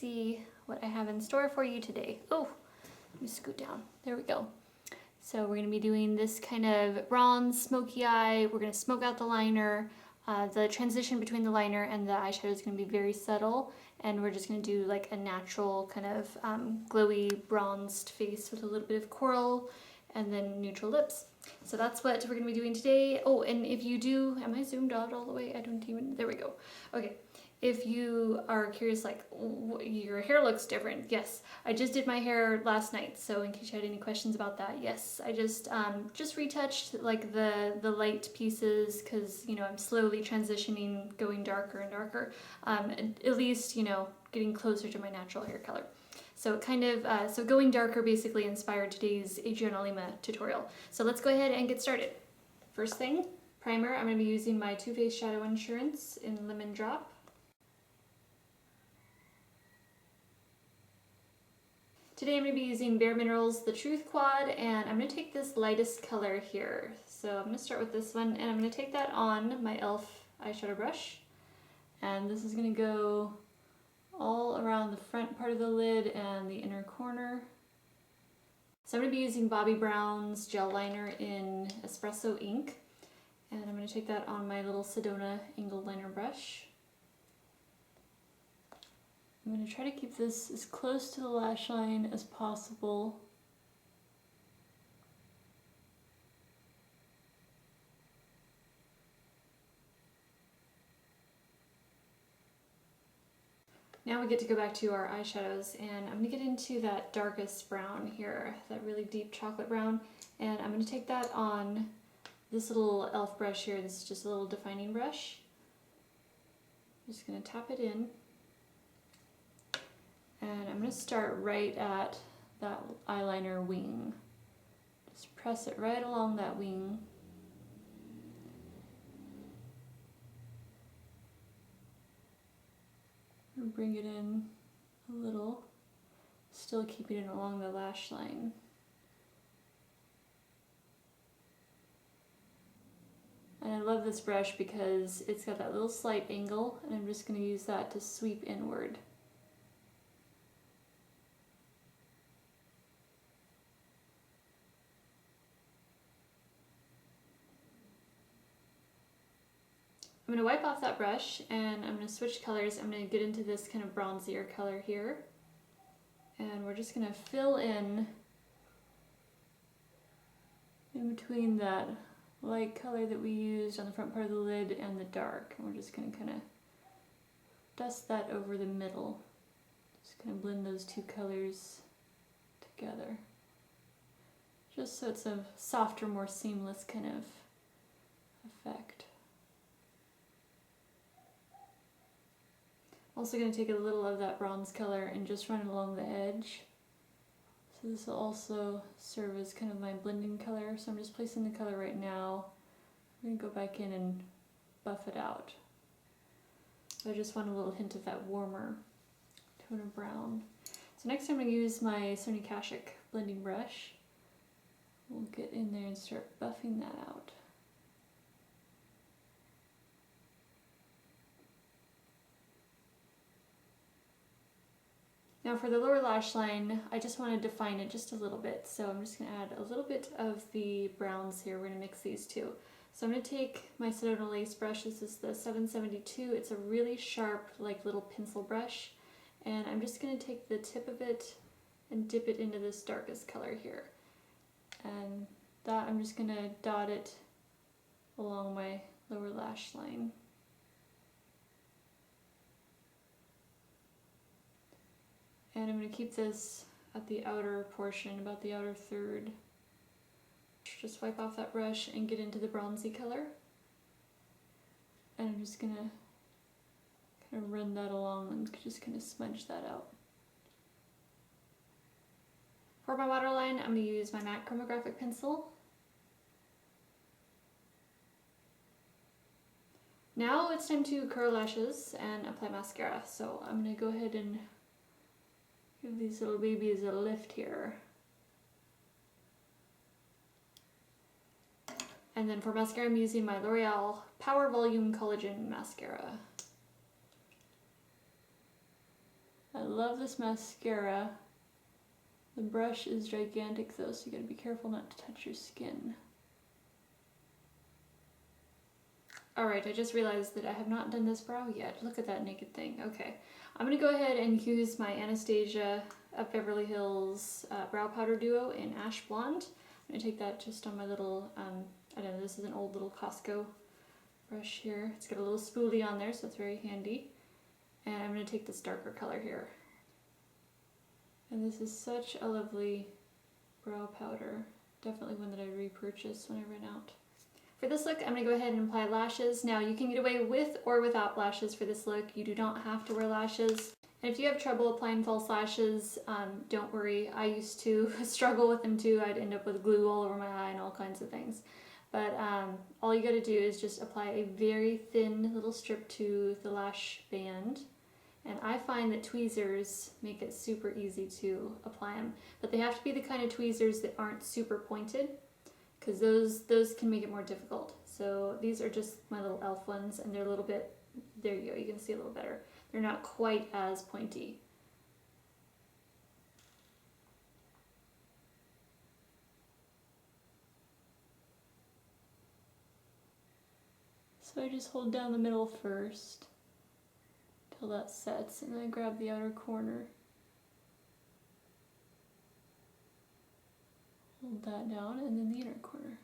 see what I have in store for you today. Oh, let me scoot down. There we go. So we're going to be doing this kind of bronze, smoky eye. We're going to smoke out the liner. The transition between the liner and the eyeshadow is going to be very subtle, and we're just going to do like a natural kind of glowy bronzed face with a little bit of coral and then neutral lips. So that's what we're going to be doing today. Oh, and if you do, am I zoomed out all the way? I don't even, there we go. Okay. If you are curious, like, your hair looks different, yes, I just did my hair last night, so in case you had any questions about that, yes, I just retouched like the light pieces, because, you know, I'm slowly transitioning, going darker and darker, at least, you know, getting closer to my natural hair color. So it kind of, so going darker basically inspired today's Adriana Lima tutorial. So let's go ahead and get started. First thing, primer. I'm going to be using my Too Faced Shadow Insurance in Lemon Drop. Today I'm going to be using Bare Minerals The Truth Quad, and I'm going to take this lightest color here. So I'm going to start with this one, and I'm going to take that on my e.l.f. eyeshadow brush. And this is going to go all around the front part of the lid and the inner corner. So I'm going to be using Bobbi Brown's gel liner in Espresso ink. And I'm going to take that on my little Sedona angled liner brush. I'm going to try to keep this as close to the lash line as possible. Now we get to go back to our eyeshadows, and I'm going to get into that darkest brown here, that really deep chocolate brown, and I'm going to take that on this little e.l.f. brush here. This is just a little defining brush. I'm just going to tap it in. And I'm going to start right at that eyeliner wing. Just press it right along that wing. And bring it in a little, still keeping it along the lash line. And I love this brush because it's got that little slight angle, and I'm just going to use that to sweep inward. I'm going to wipe off that brush, and I'm going to switch colors. I'm going to get into this kind of bronzier color here. And we're just going to fill in between that light color that we used on the front part of the lid and the dark. And we're just going to kind of dust that over the middle. Just kind of blend those two colors together. Just so it's a softer, more seamless kind of effect. Also going to take a little of that bronze color and just run it along the edge. So this will also serve as kind of my blending color. So I'm just placing the color right now. I'm going to go back in and buff it out. I just want a little hint of that warmer tone of brown. So next I'm going to use my Sony Kashuk blending brush. We'll get in there and start buffing that out. Now for the lower lash line, I just want to define it just a little bit. So I'm just going to add a little bit of the browns here. We're going to mix these two. So I'm going to take my Sedona lace brush. This is the 772. It's a really sharp, like little pencil brush. And I'm just going to take the tip of it and dip it into this darkest color here. And that I'm just going to dot it along my lower lash line. And I'm going to keep this at the outer portion, about the outer third. Just wipe off that brush and get into the bronzy color. And I'm just going to kind of run that along and just kind of smudge that out. For my waterline, I'm going to use my MAC Chromographic pencil. Now it's time to curl lashes and apply mascara. So I'm going to go ahead and give these little babies a lift here. And then for mascara, I'm using my L'Oreal Power Volume Collagen Mascara. I love this mascara. The brush is gigantic though, so you gotta be careful not to touch your skin. Alright, I just realized that I have not done this brow yet. Look at that naked thing. Okay, I'm gonna go ahead and use my Anastasia of Beverly Hills Brow Powder Duo in Ash Blonde. I'm gonna take that just on my little, I don't know, this is an old little Costco brush here. It's got a little spoolie on there, so it's very handy. And I'm gonna take this darker color here. And this is such a lovely brow powder. Definitely one that I repurchase when I run out. For this look, I'm going to go ahead and apply lashes. Now, you can get away with or without lashes for this look. You do not have to wear lashes. And if you have trouble applying false lashes, don't worry. I used to struggle with them too. I'd end up with glue all over my eye and all kinds of things. But all you got to do is just apply a very thin little strip to the lash band. And I find that tweezers make it super easy to apply them. But they have to be the kind of tweezers that aren't super pointed, because those can make it more difficult. So these are just my little elf ones, and they're a little bit, there you go, you can see a little better. They're not quite as pointy. So I just hold down the middle first till that sets, and then I grab the outer corner. Hold that down, and then the inner corner.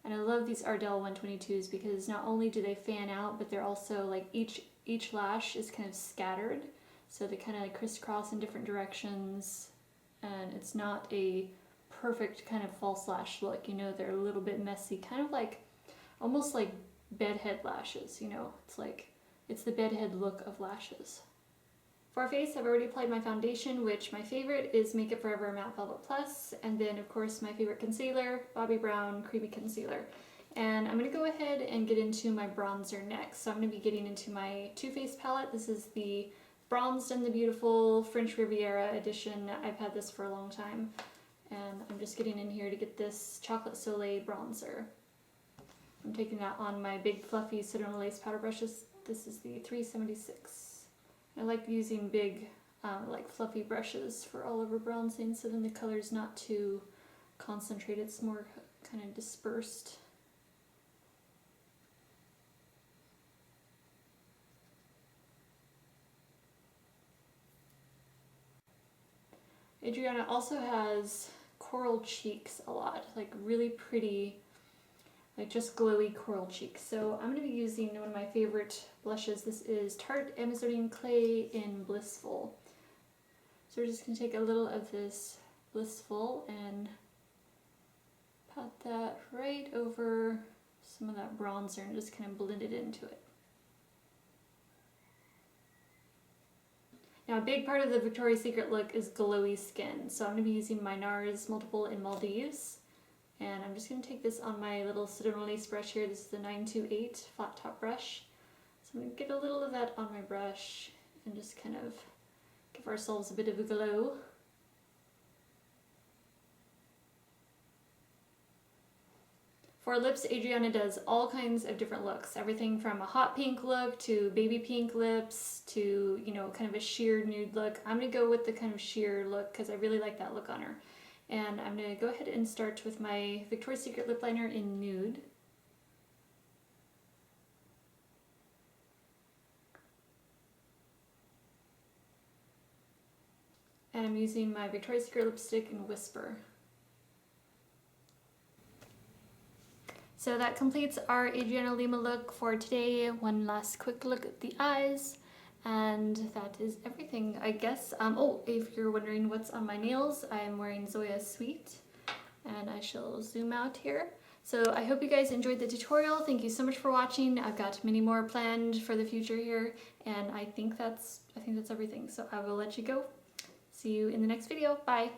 And I love these Ardell 122s because not only do they fan out, but they're also like each lash is kind of scattered, so they kind of like crisscross in different directions, and it's not a perfect kind of false lash look. You know, they're a little bit messy, kind of like almost like bedhead lashes. You know, it's like it's the bedhead look of lashes. For our face, I've already applied my foundation, which my favorite is Make Up For Ever Matte Velvet Plus, and then of course my favorite concealer, Bobbi Brown Creamy Concealer. And I'm going to go ahead and get into my bronzer next. So I'm going to be getting into my Too Faced palette. This is the Bronzed and the Beautiful French Riviera edition. I've had this for a long time, and I'm just getting in here to get this Chocolate Soleil bronzer. I'm taking that on my big fluffy Citron Lace powder brushes. This is the 376. I like using big, like fluffy brushes for all over bronzing, so then the color's not too concentrated, it's more kind of dispersed. Adriana also has coral cheeks a lot, like really pretty, like just glowy coral cheeks. So I'm going to be using one of my favorite blushes. This is Tarte Amazonian Clay in Blissful. So we're just going to take a little of this Blissful and pat that right over some of that bronzer and just kind of blend it into it. Now, a big part of the Victoria's Secret look is glowy skin. So I'm going to be using my Nars Multiple in Maldives. And I'm just going to take this on my little Citron Lace brush here. This is the 928 flat top brush. So I'm going to get a little of that on my brush and just kind of give ourselves a bit of a glow. For lips, Adriana does all kinds of different looks. Everything from a hot pink look to baby pink lips to, you know, kind of a sheer nude look. I'm going to go with the kind of sheer look because I really like that look on her. And I'm going to go ahead and start with my Victoria's Secret lip liner in Nude. And I'm using my Victoria's Secret lipstick in Whisper. So that completes our Adriana Lima look for today. One last quick look at the eyes. And that is everything, I guess. Oh, if you're wondering what's on my nails, I am wearing Zoya Sweet, and I shall zoom out here. So I hope you guys enjoyed the tutorial. Thank you so much for watching. I've got many more planned for the future here, and I think that's everything. So I will let you go. See you in the next video. Bye.